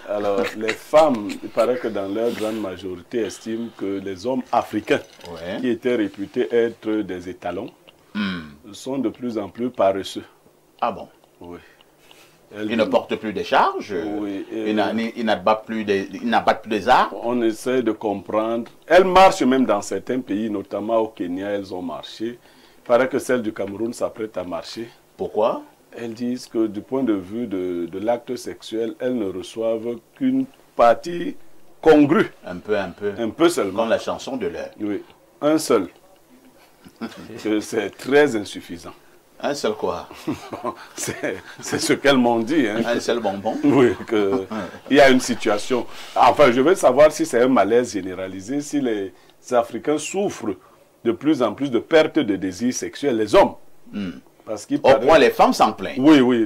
Alors, les femmes, il paraît que dans leur grande majorité, estiment que les hommes africains, Ouais. qui étaient réputés être des étalons, sont de plus en plus paresseux. Ah bon? Oui. Ils ne portent plus des charges, Oui, ils n'abattent plus des arbres. on essaie de comprendre. Elles marchent même dans certains pays, notamment au Kenya, elles ont marché. Il paraît que celles du Cameroun s'apprêtent à marcher. Pourquoi? Elles disent que du point de vue de l'acte sexuel, elles ne reçoivent qu'une partie congrue. Un peu seulement. Comme la chanson de l'air. Oui, un seul. Que c'est très insuffisant. Un seul quoi? Bon, c'est ce qu'elles m'ont dit. Hein. Un seul bonbon? Oui, il y a une situation. Enfin, je veux savoir si c'est un malaise généralisé, si les Africains souffrent de plus en plus de perte de désir sexuel, les hommes. Parce qu'il Au point, les femmes s'en plaignent. Oui, oui.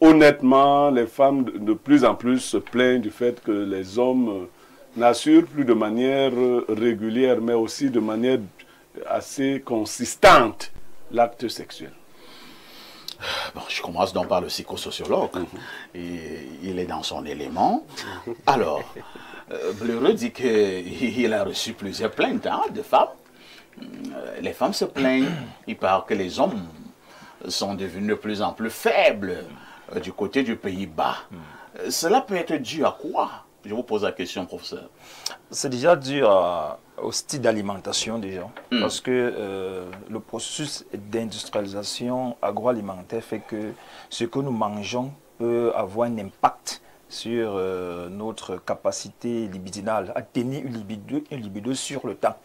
Honnêtement, les femmes de plus en plus se plaignent du fait que les hommes n'assurent plus de manière régulière, mais aussi de manière assez consistante l'acte sexuel. Bon, je commence donc par le psychosociologue. Et il est dans son élément. Alors, Bleureux dit qu'il a reçu plusieurs plaintes de femmes. Les femmes se plaignent. Il paraît que les hommes sont devenus de plus en plus faibles du côté du Pays-Bas. Cela peut être dû à quoi? Je vous pose la question, professeur. C'est déjà dû au style d'alimentation déjà. Parce que le processus d'industrialisation agroalimentaire fait que ce que nous mangeons peut avoir un impact sur notre capacité libidinale, à tenir une libido sur le temps.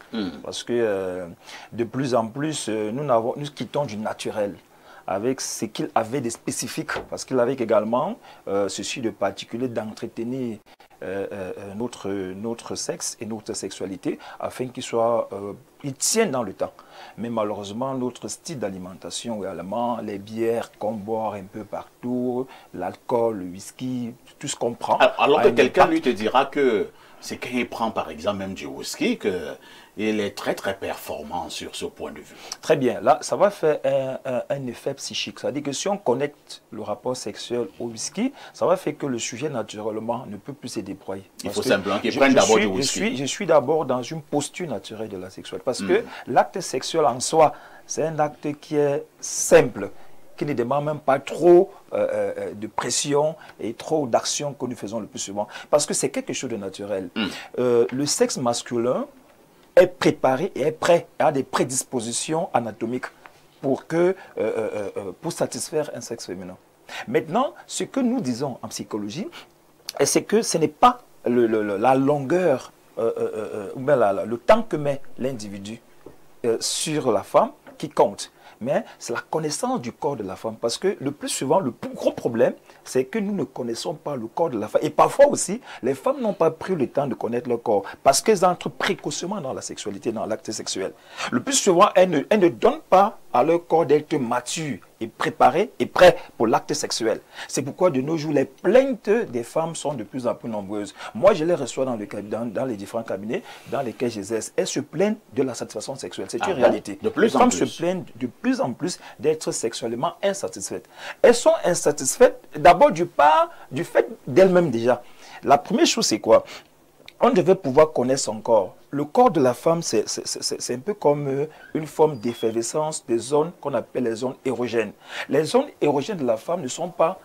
Parce que de plus en plus, nous quittons du naturel avec ce qu'il avait de spécifique, parce qu'il avait également ceci de particulier d'entretenir notre sexe et notre sexualité afin qu'il tienne dans le temps. Mais malheureusement, notre style d'alimentation également, les bières qu'on boit un peu partout, l'alcool, le whisky, tout ce qu'on prend. Alors que quelqu'un lui te dira que c'est quand il prend par exemple même du whisky qu'il est très très performant sur ce point de vue. Très bien, là ça va faire un effet psychique, c'est-à-dire que si on connecte le rapport sexuel au whisky, ça va faire que le sujet naturellement ne peut plus se déployer. Il faut simplement qu'il prenne d'abord du whisky. Je suis d'abord dans une posture naturelle de la sexualité, parce que l'acte sexuel en soi, c'est un acte qui est simple, qui ne demande même pas trop de pression et trop d'action que nous faisons le plus souvent. Parce que c'est quelque chose de naturel. Le sexe masculin est préparé et est prêt, a des prédispositions anatomiques pour satisfaire un sexe féminin. Maintenant, ce que nous disons en psychologie, c'est que ce n'est pas la longueur ou bien le temps que met l'individu sur la femme qui compte, mais c'est la connaissance du corps de la femme. Parce que le plus souvent, le plus gros problème, c'est que nous ne connaissons pas le corps de la femme. Et parfois aussi, les femmes n'ont pas pris le temps de connaître leur corps parce qu'elles entrent précocement dans la sexualité, dans l'acte sexuel. Le plus souvent, elles ne donnent pas à leur corps d'être mature et préparé et prêt pour l'acte sexuel. C'est pourquoi de nos jours, les plaintes des femmes sont de plus en plus nombreuses. Moi, je les reçois dans les différents cabinets dans lesquels j'exerce. Elles se plaignent de la satisfaction sexuelle. C'est une réalité. Les femmes se plaignent de plus en plus d'être sexuellement insatisfaites. Elles sont insatisfaites d'abord du fait d'elles-mêmes déjà. La première chose, c'est quoi? On devait pouvoir connaître son corps. Le corps de la femme, c'est un peu comme une forme d'effervescence des zones qu'on appelle les zones érogènes. Les zones érogènes de la femme ne sont pas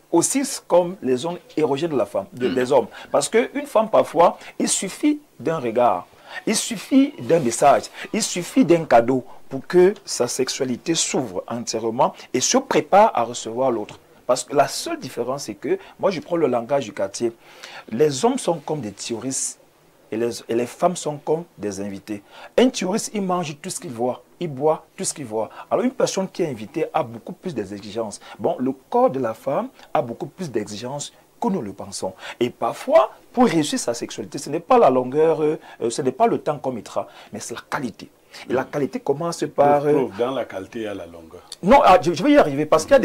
aussi comme les zones érogènes de la femme, des hommes. Parce qu'une femme, parfois, il suffit d'un regard, il suffit d'un message, il suffit d'un cadeau pour que sa sexualité s'ouvre entièrement et se prépare à recevoir l'autre. Parce que la seule différence, c'est que, moi je prends le langage du quartier, les hommes sont comme des terroristes et les femmes sont comme des invités. Un terroriste, il mange tout ce qu'il voit, il boit tout ce qu'il voit. Alors une personne qui est invitée a beaucoup plus d'exigences. Bon, le corps de la femme a beaucoup plus d'exigences que nous le pensons. Et parfois, pour réussir sa sexualité, ce n'est pas la longueur, ce n'est pas le temps qu'on mettra, mais c'est la qualité. Et la qualité commence par... Dans la qualité, il y a la longueur. Non, je vais y arriver parce qu'il y a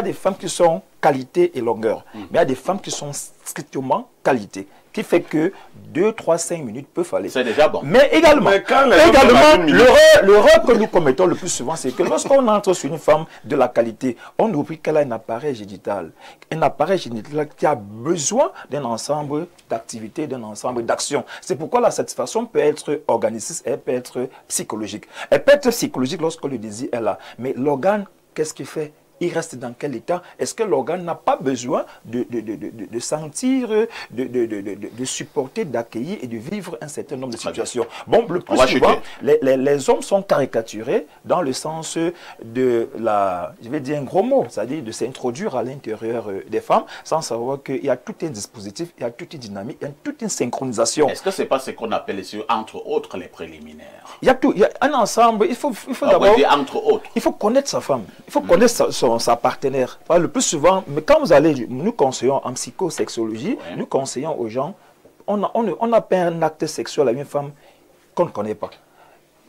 des femmes qui sont qualité et longueur. Mais il y a des femmes qui sont strictement qualité, qui fait que 2, 3, 5 minutes peuvent aller. C'est déjà bon. Mais également, l'erreur que nous commettons le plus souvent, c'est que lorsqu'on entre sur une femme de la qualité, on oublie qu'elle a un appareil génital. Un appareil génital qui a besoin d'un ensemble d'activités, d'un ensemble d'actions. C'est pourquoi la satisfaction peut être organisiste, elle peut être psychologique. Elle peut être psychologique lorsque le désir est là. Mais l'organe, qu'est-ce qu'il fait? Il reste dans quel état? Est-ce que l'organe n'a pas besoin de sentir, de supporter, d'accueillir et de vivre un certain nombre de situations? Bon, le plus souvent, les hommes sont caricaturés dans le sens de la, je vais dire un gros mot, c'est-à-dire de s'introduire à l'intérieur des femmes sans savoir qu'il y a tout un dispositif, il y a toute une dynamique, il y a toute une synchronisation. Est-ce que ce n'est pas ce qu'on appelle ici, entre autres, les préliminaires? Il y a tout, il y a un ensemble, il faut d'abord, entre autres, il faut connaître sa femme, il faut connaître sa partenaire. Le plus souvent, mais quand vous allez, nous conseillons en psychosexologie, nous conseillons aux gens, on n'a pas un acte sexuel à une femme qu'on ne connaît pas.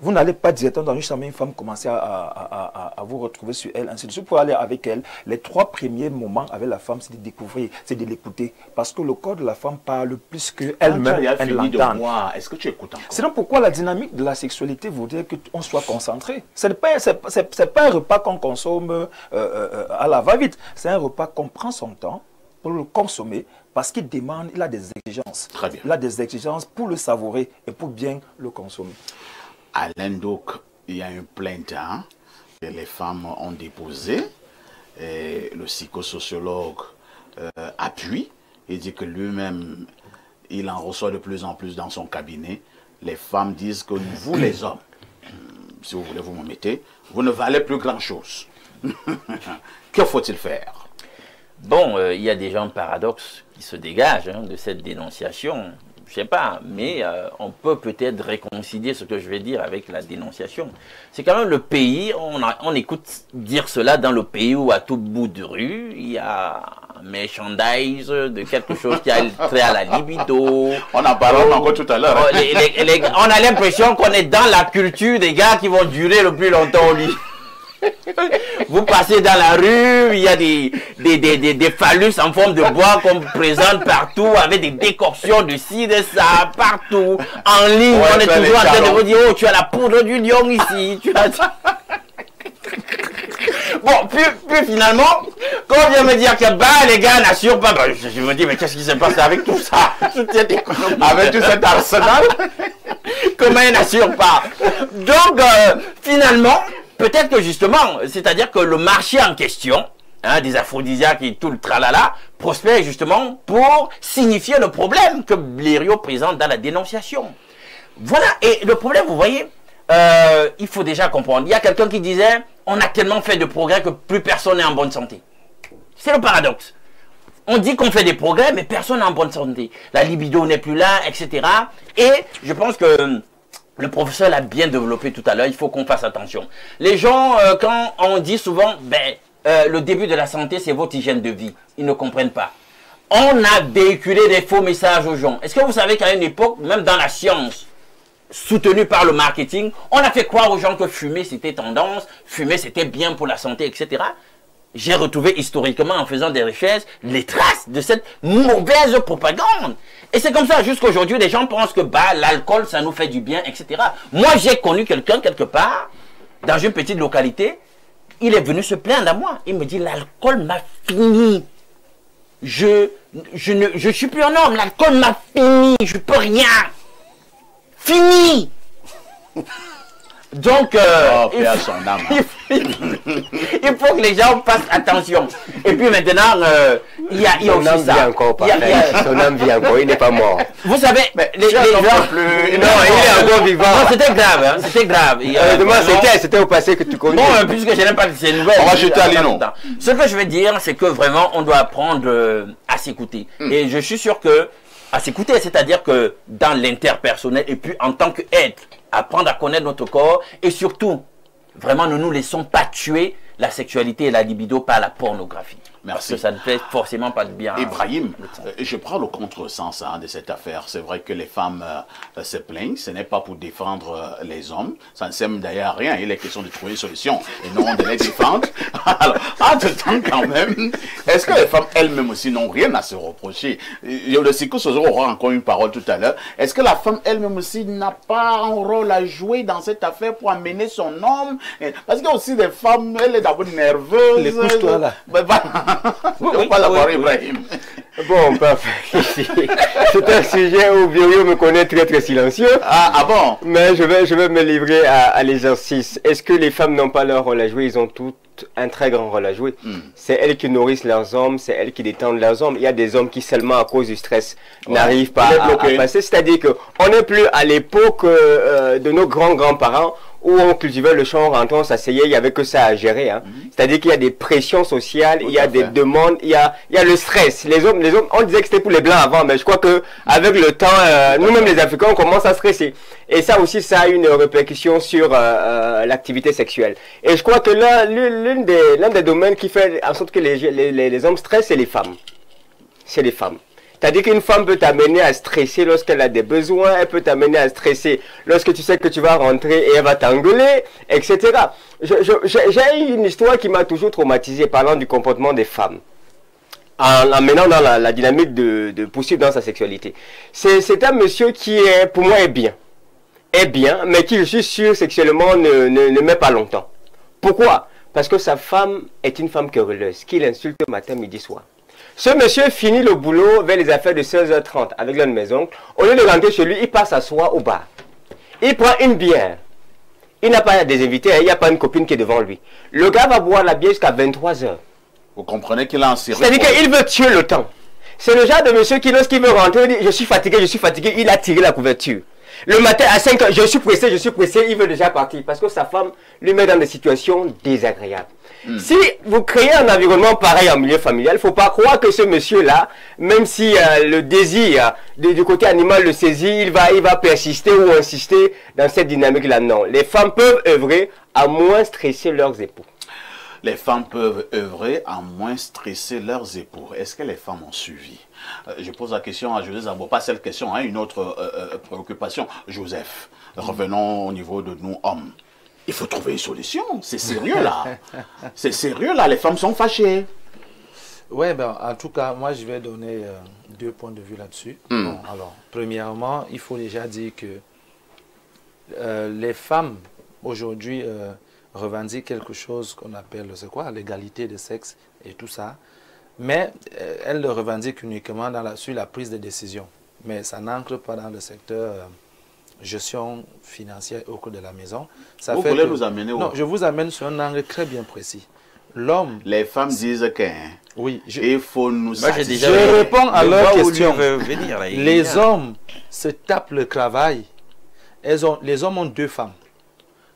Vous n'allez pas directement dans une chambre, une femme commencer à vous retrouver sur elle, ainsi de suite. Pour aller avec elle, les 3 premiers moments avec la femme, c'est de découvrir, c'est de l'écouter. Parce que le corps de la femme parle plus qu'elle-même, elle l'entend. Est-ce que tu écoutes encore? C'est donc pourquoi la dynamique de la sexualité voudrait qu'on soit concentré. Ce n'est pas un repas qu'on consomme à la va-vite. C'est un repas qu'on prend son temps pour le consommer parce qu'il demande, il a des exigences. Très bien. Il a des exigences pour le savourer et pour bien le consommer. À l'Indoc, il y a une plainte que les femmes ont déposée. Et le psychosociologue appuie. Il dit que lui-même, il en reçoit de plus en plus dans son cabinet. Les femmes disent que vous, les hommes, si vous voulez vous me mettez, vous ne valez plus grand-chose. Que faut-il faire? Bon, il y a des gens paradoxes qui se dégagent de cette dénonciation. Je sais pas, mais on peut peut-être réconcilier ce que je vais dire avec la dénonciation. C'est quand même le pays, on écoute dire cela dans le pays où à tout bout de rue, il y a un merchandise de quelque chose qui a trait à la libido. On en parlera encore tout à l'heure. On a l'impression qu'on est dans la culture des gars qui vont durer le plus longtemps au lit. Vous passez dans la rue, il y a des phallus en forme de bois qu'on présente partout, avec des décoctions de ci, de ça, partout. En ligne, on est toujours en train de vous dire, oh, tu as la poudre du lion ici. Tu as... Bon, puis finalement, quand on vient me dire que bah, les gars n'assurent pas, bah, je me dis, mais qu'est-ce qui s'est passé avec tout ça? Avec tout cet arsenal? Comment ils n'assurent pas? Donc, finalement, peut-être que justement, c'est-à-dire que le marché en question, des aphrodisiaques et tout le tralala, prospère justement pour signifier le problème que Blériot présente dans la dénonciation. Voilà, et le problème, vous voyez, il faut déjà comprendre. Il y a quelqu'un qui disait, on a tellement fait de progrès que plus personne n'est en bonne santé. C'est le paradoxe. On dit qu'on fait des progrès, mais personne n'est en bonne santé. La libido n'est plus là, etc. Et je pense que le professeur l'a bien développé tout à l'heure, il faut qu'on fasse attention. Les gens, quand on dit souvent, le début de la santé, c'est votre hygiène de vie, ils ne comprennent pas. On a véhiculé des faux messages aux gens. Est-ce que vous savez qu'à une époque, même dans la science, soutenue par le marketing, on a fait croire aux gens que fumer c'était tendance, fumer c'était bien pour la santé, etc. J'ai retrouvé historiquement, en faisant des recherches, les traces de cette mauvaise propagande. Et c'est comme ça, jusqu'à aujourd'hui, les gens pensent que bah, l'alcool, ça nous fait du bien, etc. Moi, j'ai connu quelqu'un, quelque part, dans une petite localité, il est venu se plaindre à moi. Il me dit, l'alcool m'a fini. Je suis plus un homme, l'alcool m'a fini, je peux rien. Fini. Donc, paix à son âme. Il faut que les gens fassent attention. Et puis maintenant, il y a aussi ça. Son âme vit encore, il n'est pas mort. Vous savez, les gens... Non, il est encore vivant. Non, c'était grave, hein, c'était grave. C'était au passé que tu connais. Bon, puisque je n'aime pas ces nouvelles. On va jeter à Lino. Ce que je veux dire, c'est que vraiment, on doit apprendre à s'écouter. Et je suis sûr que, à s'écouter, c'est-à-dire que dans l'interpersonnel, et puis en tant qu'être, apprendre à connaître notre corps, et surtout, vraiment, ne nous laissons pas tuer la sexualité et la libido par la pornographie. Parce Merci. que ça ne fait forcément pas de bien. Ibrahim, je prends le contresens de cette affaire. C'est vrai que les femmes se plaignent, ce n'est pas pour défendre les hommes. Ça ne sert d'ailleurs à rien. Il est question de trouver une solution et non de les défendre. Alors, entre-temps quand même, est-ce que les femmes elles-mêmes aussi n'ont rien à se reprocher? Le psychosociologue aura encore une parole tout à l'heure. Est-ce que la femme elle-même aussi n'a pas un rôle à jouer dans cette affaire pour amener son homme? Parce qu'il y a aussi des femmes, elle est d'abord nerveuse. Écoute-toi là. Oui, pas la parole, Ibrahim. Bon, parfait. C'est un sujet où Viorio me connaît très silencieux. Ah bon? Mais je vais me livrer à l'exercice. Est-ce que les femmes n'ont pas leur rôle à jouer? Ils ont toutes un très grand rôle à jouer. C'est elles qui nourrissent leurs hommes, c'est elles qui détendent leurs hommes. Il y a des hommes qui seulement à cause du stress n'arrivent pas à passer. C'est-à-dire qu'on n'est plus à l'époque de nos grands-grands-parents où on cultivait le champ, rentrant, on s'asseyait, il n'y avait que ça à gérer. Hein. C'est-à-dire qu'il y a des pressions sociales, il y a des demandes, il y a le stress. Les hommes, on disait que c'était pour les Blancs avant, mais je crois que avec le temps, nous-mêmes les Africains, on commence à stresser. Et ça aussi, ça a une répercussion sur l'activité sexuelle. Et je crois que là, l'un des domaines qui fait en sorte que les hommes stressent, c'est les femmes. C'est les femmes. C'est-à-dire qu'une femme peut t'amener à stresser lorsqu'elle a des besoins, elle peut t'amener à stresser lorsque tu sais que tu vas rentrer et elle va t'engueuler, etc. J'ai une histoire qui m'a toujours traumatisé parlant du comportement des femmes, en l'amenant dans la dynamique de poursuivre dans sa sexualité. C'est un monsieur qui, pour moi, est bien, mais qui, je suis sûr, sexuellement ne met pas longtemps. Pourquoi? Parce que sa femme est une femme querelleuse, qui l'insulte matin, midi, soir. Ce monsieur finit le boulot vers les affaires de 16h30 avec l'un de mes oncles. Au lieu de rentrer chez lui, il passe s'asseoir au bar. Il prend une bière. Il n'a pas des invités, il n'y a pas une copine qui est devant lui. Le gars va boire la bière jusqu'à 23h. Vous comprenez qu'il a un sérieux. C'est-à-dire qu'il veut tuer le temps. C'est le genre de monsieur qui, lorsqu'il veut rentrer, dit « je suis fatigué, il a tiré la couverture. Le matin à 5h, je suis pressé, il veut déjà partir parce que sa femme lui met dans des situations désagréables. Si vous créez un environnement pareil en milieu familial, il ne faut pas croire que ce monsieur-là, même si le désir du côté animal le saisit, il va persister ou insister dans cette dynamique-là. Non, les femmes peuvent œuvrer à moins stresser leurs époux. Les femmes peuvent œuvrer à moins stresser leurs époux. Est-ce que les femmes ont suivi? Je pose la question à Joseph Zabo, pas cette question, hein, une autre préoccupation. Joseph, revenons au niveau de nous hommes. Il faut trouver une solution, c'est sérieux là. C'est sérieux là, les femmes sont fâchées. Oui, ben, en tout cas, moi je vais donner deux points de vue là-dessus. Bon, alors, premièrement, il faut déjà dire que les femmes aujourd'hui revendiquent quelque chose qu'on appelle, c'est quoi, l'égalité de sexe et tout ça. Mais elles le revendiquent uniquement sur la prise de décision. Mais ça n'ancre pas dans le secteur gestion financière au cours de la maison. Ça Vous voulez nous amener où? Non, je vous amène sur un angle très bien précis. L'homme... Les femmes disent que oui, il faut nous satisfaire. Je réponds à leur question. Venir, là, Les hommes se tapent le travail. Les hommes ont deux femmes.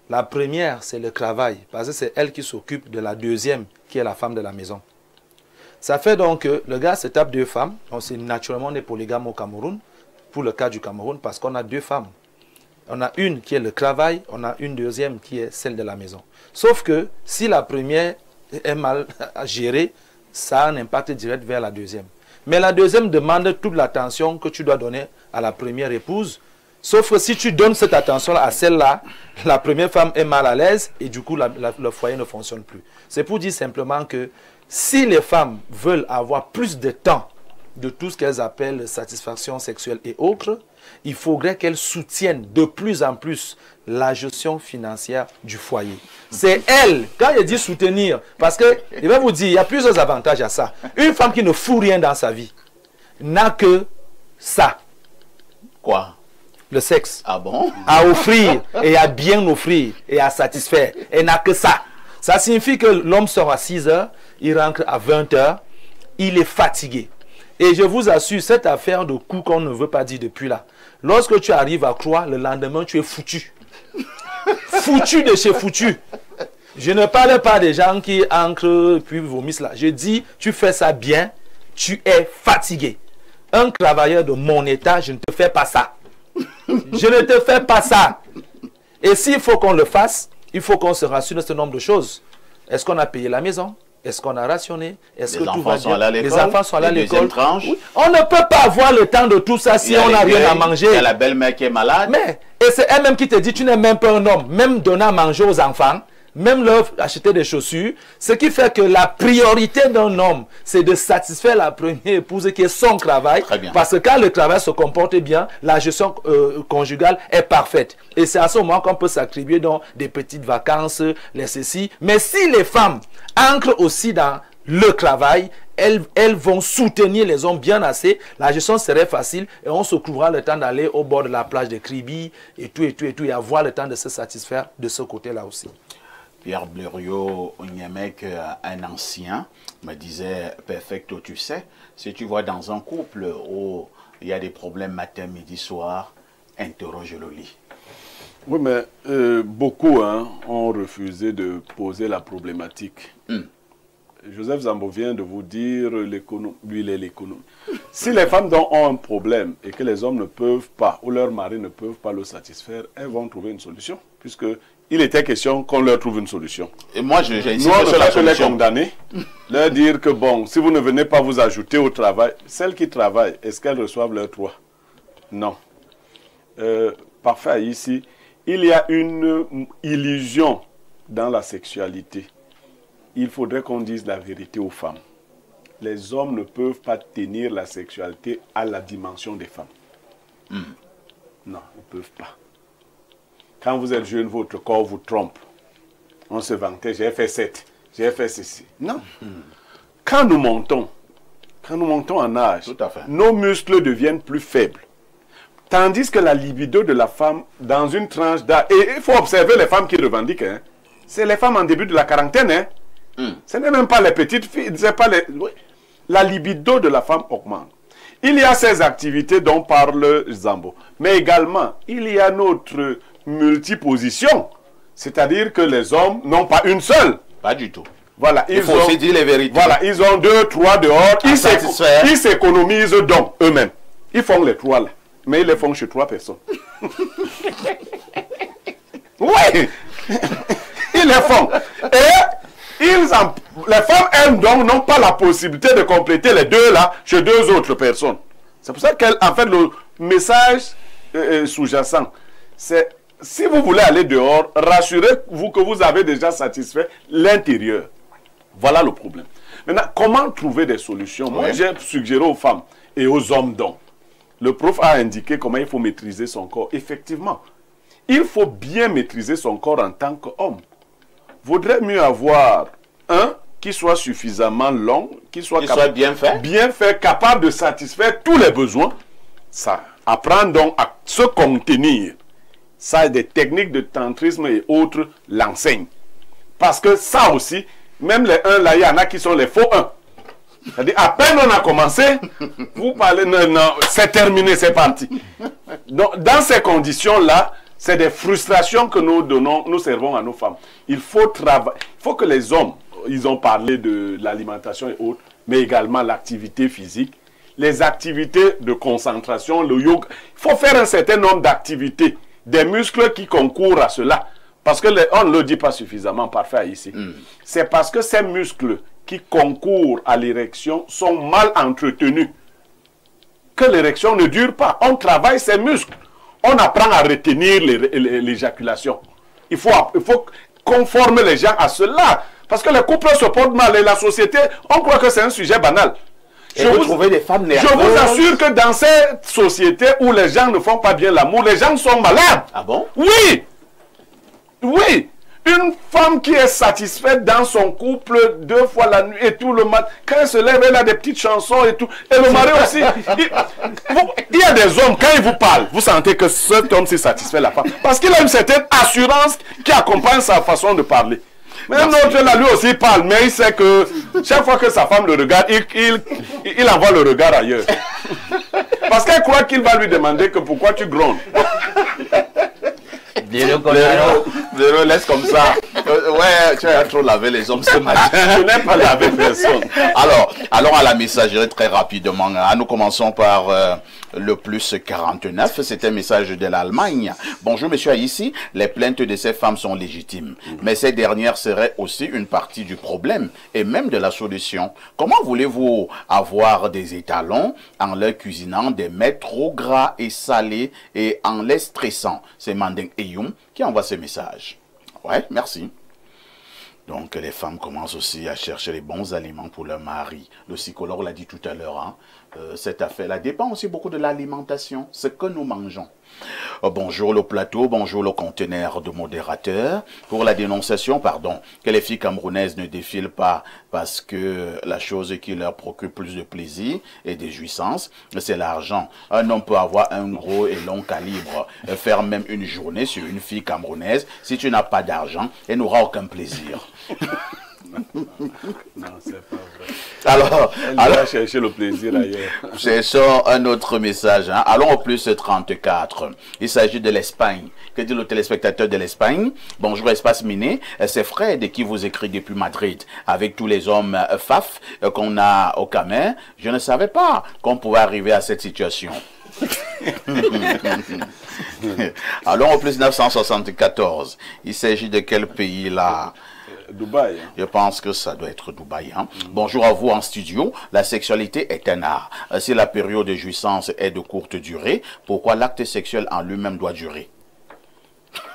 La première, c'est le travail, parce que c'est elle qui s'occupe de la deuxième, qui est la femme de la maison. Ça fait donc que le gars se tape deux femmes. Donc c'est naturellement des polygames au Cameroun, pour le cas du Cameroun, parce qu'on a deux femmes. On a une qui est le travail, on a une deuxième qui est celle de la maison. Sauf que si la première est mal gérée, ça a un impact direct vers la deuxième. Mais la deuxième demande toute l'attention que tu dois donner à la première épouse. Sauf que si tu donnes cette attention à celle-là, la première femme est mal à l'aise et du coup le foyer ne fonctionne plus. C'est pour dire simplement que si les femmes veulent avoir plus de temps de tout ce qu'elles appellent satisfaction sexuelle et autres, il faudrait qu'elles soutiennent de plus en plus la gestion financière du foyer. C'est elle, quand je dis soutenir, parce que, je vais vous dire, il y a plusieurs avantages à ça. Une femme qui ne fout rien dans sa vie n'a que ça. Quoi? Le sexe. Ah bon? À offrir et à bien offrir et à satisfaire. Elle n'a que ça. Ça signifie que l'homme sort à 6 h, il rentre à 20 h, il est fatigué. Et je vous assure, cette affaire de coup qu'on ne veut pas dire depuis là, lorsque tu arrives à croire, le lendemain, tu es foutu. Foutu de chez foutu. Je ne parle pas des gens qui entrent puis vomissent là. Je dis, tu fais ça bien, tu es fatigué. Un travailleur de mon état, je ne te fais pas ça. Je ne te fais pas ça. Et s'il faut qu'on le fasse, il faut qu'on se rassure de ce nombre de choses. Est-ce qu'on a payé la maison? Est-ce qu'on a rationné? Est-ce que Les tout enfants va sont bien? allés à l'école. Les enfants sont allés à l'école. Deuxième tranche. Oui. On ne peut pas avoir le temps de tout ça si on n'a rien à manger. Il y a la belle-mère qui est malade. Mais, et c'est elle-même qui te dit, tu n'es même pas un homme. Même donner à manger aux enfants, même leur acheter des chaussures. Ce qui fait que la priorité d'un homme, c'est de satisfaire la première épouse qui est son travail. Très bien. Parce que quand le travail se comporte bien, la gestion conjugale est parfaite. Et c'est à ce moment qu'on peut s'attribuer dans des petites vacances, les ceci. Mais si les femmes ancrent aussi dans le travail, elles vont soutenir les hommes bien assez, la gestion serait facile et on se trouvera le temps d'aller au bord de la plage de Kribi et tout, et avoir le temps de se satisfaire de ce côté-là aussi. Pierre Blériot Onyemec, un ancien, me disait, perfecto, tu sais, si tu vois dans un couple où il y a des problèmes matin, midi, soir, interroge le lit. Oui, mais beaucoup ont refusé de poser la problématique. Joseph Zambo vient de vous dire l'économie, lui il est l'économie. Si les femmes ont un problème et que les hommes ne peuvent pas, ou leurs maris ne peuvent pas le satisfaire, elles vont trouver une solution, puisque il était question qu'on leur trouve une solution. Et moi, j'ai Nous, on ne fait que les condamner, leur dire que bon, si vous ne venez pas vous ajouter au travail, celles qui travaillent, est-ce qu'elles reçoivent leur droit? Non. Parfait, ici, il y a une illusion dans la sexualité. Il faudrait qu'on dise la vérité aux femmes. Les hommes ne peuvent pas tenir la sexualité à la dimension des femmes. Non, ils ne peuvent pas. Quand vous êtes jeune, votre corps vous trompe. On se vantait, j'ai fait 7, j'ai fait ceci. Non. Quand nous montons en âge, tout à fait, nos muscles deviennent plus faibles. Tandis que la libido de la femme, dans une tranche d'âge, et il faut observer les femmes qui revendiquent, c'est les femmes en début de la quarantaine, ce n'est même pas les petites filles, c'est pas les... La libido de la femme augmente. Il y a ces activités dont parle Zambo, mais également, il y a notre multiposition, c'est-à-dire que les hommes n'ont pas une seule. Pas du tout. Voilà, il faut aussi dire les vérités. Voilà, ils ont 2, 3 dehors, ils s'économisent donc eux-mêmes. Ils font les 3 là, mais ils les font chez 3 personnes. Oui, ils les font. Et les femmes, elles, donc, n'ont pas la possibilité de compléter les 2 là chez 2 autres personnes. C'est pour ça qu'en fait, le message sous-jacent, c'est si vous voulez aller dehors, rassurez-vous que vous avez déjà satisfait l'intérieur. Voilà le problème. Maintenant, comment trouver des solutions? Moi, j'ai suggéré aux femmes et aux hommes donc. Le prof a indiqué comment il faut maîtriser son corps. Effectivement, il faut bien maîtriser son corps en tant qu'homme. Vaudrait mieux avoir un qui soit suffisamment long, qui soit bien fait, capable de satisfaire tous les besoins. Ça, apprendre donc à se contenir. Ça, des techniques de tantrisme et autres l'enseignent. Parce que ça aussi, même les 1 là, il y en a qui sont les faux 1. C'est-à-dire, à peine on a commencé, vous parlez, non, c'est terminé, c'est parti. Donc, dans ces conditions-là, c'est des frustrations que nous donnons, nous servons à nos femmes. Il faut travailler, il faut que les hommes, ils ont parlé de l'alimentation et autres, mais également l'activité physique, les activités de concentration, le yoga. Il faut faire un certain nombre d'activités, des muscles qui concourent à cela. Parce que on ne le dit pas suffisamment, parfait ici. C'est parce que ces muscles qui concourent à l'érection sont mal entretenus que l'érection ne dure pas. On travaille ces muscles. On apprend à retenir l'éjaculation. Il faut conformer les gens à cela. Parce que les couples se portent mal et la société, on croit que c'est un sujet banal. Je vous assure que dans cette société où les gens ne font pas bien l'amour, les gens sont malades. Ah bon? Oui. Oui. Une femme qui est satisfaite dans son couple 2 fois la nuit et tout le matin, quand elle se lève, elle a des petites chansons et tout. Et le mari aussi. Il y a des hommes, quand ils vous parlent, vous sentez que cet homme-ci satisfait la femme. Parce qu'il a une certaine assurance qui accompagne sa façon de parler. Mais un autre, là, lui aussi parle, mais il sait que chaque fois que sa femme le regarde, il envoie le regard ailleurs. Parce qu'elle croit qu'il va lui demander que pourquoi tu grondes. Blériot, laisse comme ça. Ouais, tu as trop lavé les hommes ce matin. Je n'ai pas lavé personne. Alors, allons à la messagerie très rapidement. Nous commençons par le plus 49. C'est un message de l'Allemagne. Bonjour, monsieur Aïssi. Les plaintes de ces femmes sont légitimes. Mais ces dernières seraient aussi une partie du problème et même de la solution. Comment voulez-vous avoir des étalons en leur cuisinant des mets trop gras et salés et en les stressant? C'est Manding Eyoum qui envoie ce message. Ouais, merci. Donc les femmes commencent aussi à chercher les bons aliments pour leur mari. Le psychologue l'a dit tout à l'heure, hein, cette affaire-là dépend aussi beaucoup de l'alimentation, ce que nous mangeons. Bonjour le plateau, bonjour le conteneur de modérateur. Pour la dénonciation, pardon, que les filles camerounaises ne défilent pas parce que la chose qui leur procure plus de plaisir et de jouissance, c'est l'argent. Un homme peut avoir un gros et long calibre, faire même une journée sur une fille camerounaise. Si tu n'as pas d'argent, elle n'aura aucun plaisir. Non, c'est pas vrai. Alors, Elle va chercher le plaisir ailleurs. Cherchons un autre message. Hein. Allons au plus 34. Il s'agit de l'Espagne. Que dit le téléspectateur de l'Espagne? Bonjour Espace Miné. C'est Fred qui vous écrit depuis Madrid. Avec tous les hommes FAF qu'on a au Camer, je ne savais pas qu'on pouvait arriver à cette situation. Allons au plus 974. Il s'agit de quel pays là? Dubaï. Je pense que ça doit être Dubaï. Hein? Bonjour à vous en studio. La sexualité est un art. Si la période de jouissance est de courte durée, pourquoi l'acte sexuel en lui-même doit durer?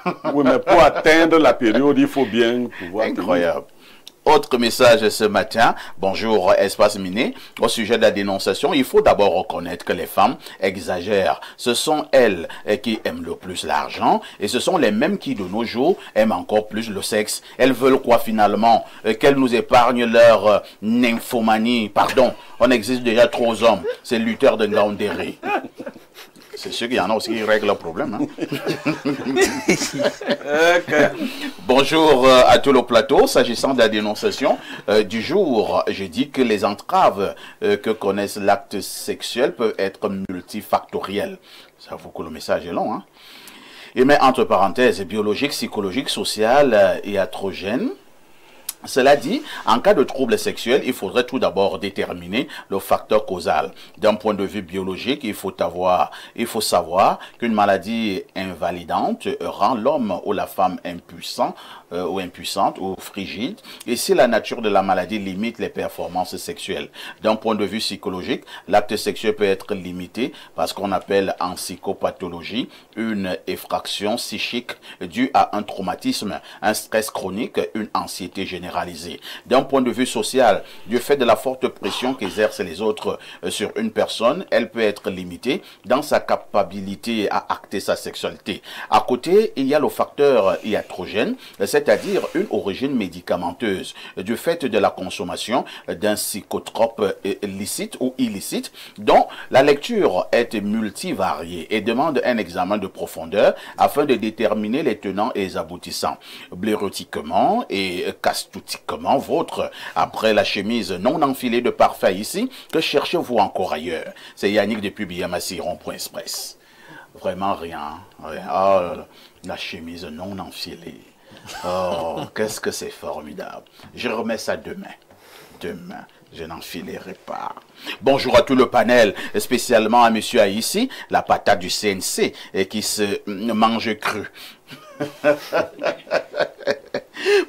Oui, mais pour atteindre la période, il faut bien pouvoir... Incroyable. Autre message ce matin, bonjour Espace Miné, au sujet de la dénonciation, il faut d'abord reconnaître que les femmes exagèrent. Ce sont elles qui aiment le plus l'argent et ce sont les mêmes qui de nos jours aiment encore plus le sexe. Elles veulent quoi finalement? Qu'elles nous épargnent leur nymphomanie. Pardon, on existe déjà trop hommes, c'est Luther de Ngaoundéré. C'est sûr qu'il y en a aussi qui règlent le problème. Hein? Okay. Bonjour à tout le plateau. S'agissant de la dénonciation du jour, je dis que les entraves que connaissent l'acte sexuel peuvent être multifactorielles. Ça vaut que le message est long. Hein? Et mais entre parenthèses, biologique, psychologique, social et iatrogène. Cela dit, en cas de trouble sexuel, il faudrait tout d'abord déterminer le facteur causal. D'un point de vue biologique, il faut savoir qu'une maladie invalidante rend l'homme ou la femme impuissant ou impuissante ou frigide, et si la nature de la maladie limite les performances sexuelles. D'un point de vue psychologique, l'acte sexuel peut être limité par ce qu'on appelle en psychopathologie une effraction psychique due à un traumatisme, un stress chronique, une anxiété généralisée. D'un point de vue social, du fait de la forte pression qu'exercent les autres sur une personne, elle peut être limitée dans sa capacité à acter sa sexualité. À côté, il y a le facteur iatrogène, c'est-à-dire une origine médicamenteuse, du fait de la consommation d'un psychotrope licite ou illicite, dont la lecture est multivariée et demande un examen de profondeur afin de déterminer les tenants et les aboutissants. Blairotiquement et castoutiquement vôtre, après la chemise non enfilée de parfait ici, que cherchez-vous encore ailleurs? C'est Yannick depuis Biamassi, rond-point express. Vraiment rien. Oh, la chemise non enfilée. Oh, qu'est-ce que c'est formidable. Je remets ça demain. Demain, je n'enfilerai pas. Bonjour à tout le panel, spécialement à monsieur Aïssi, la patate du CNC et qui se mange cru.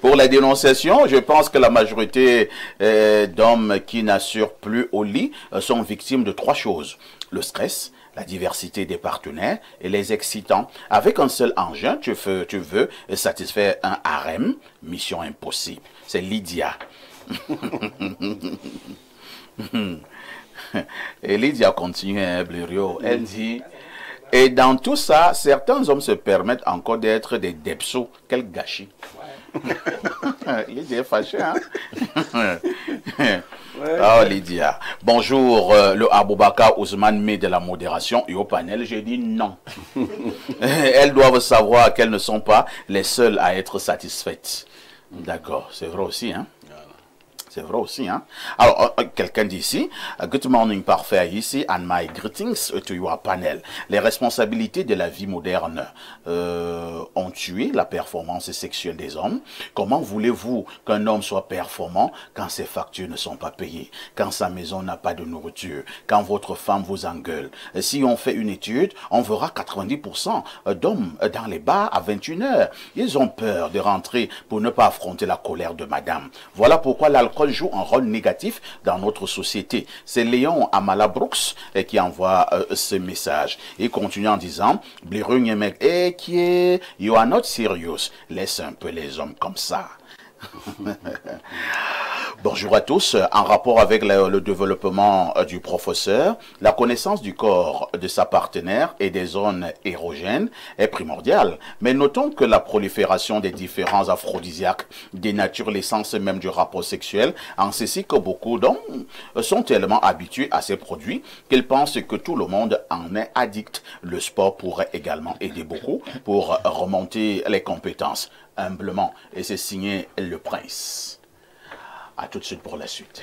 Pour la dénonciation, je pense que la majorité d'hommes qui n'assurent plus au lit sont victimes de trois choses. Le stress, la diversité des partenaires et les excitants. Avec un seul engin, tu veux satisfaire un harem, mission impossible. C'est Lydia. Et Lydia continue, hein, Blériot. Elle dit... Et dans tout ça, certains hommes se permettent encore d'être des depsos. Quel gâchis. Lydia est fâchée, hein? Oh, Lydia. Bonjour, le Aboubakar Ousmane met de la modération et au panel, j'ai dit non. Elles doivent savoir qu'elles ne sont pas les seules à être satisfaites. D'accord, c'est vrai aussi, hein? C'est vrai aussi, hein. Alors, quelqu'un dit ici, good morning parfait ici, and my greetings to your panel. Les responsabilités de la vie moderne ont tué la performance sexuelle des hommes. Comment voulez-vous qu'un homme soit performant quand ses factures ne sont pas payées, quand sa maison n'a pas de nourriture, quand votre femme vous engueule? Si on fait une étude, on verra 90% d'hommes dans les bars à 21h. Ils ont peur de rentrer pour ne pas affronter la colère de madame. Voilà pourquoi l'alcool joue un rôle négatif dans notre société. C'est Léon Amala Brooks qui envoie ce message. Il continue en disant, you are not serious. Laisse un peu les hommes comme ça. Bonjour à tous. En rapport avec le développement du professeur, la connaissance du corps de sa partenaire et des zones érogènes est primordiale. Mais notons que la prolifération des différents aphrodisiaques dénature l'essence même du rapport sexuel, en ceci que beaucoup d'hommes sont tellement habitués à ces produits qu'ils pensent que tout le monde en est addict. Le sport pourrait également aider beaucoup pour remonter les compétences. Humblement, et c'est signé Le Prince. À tout de suite pour la suite.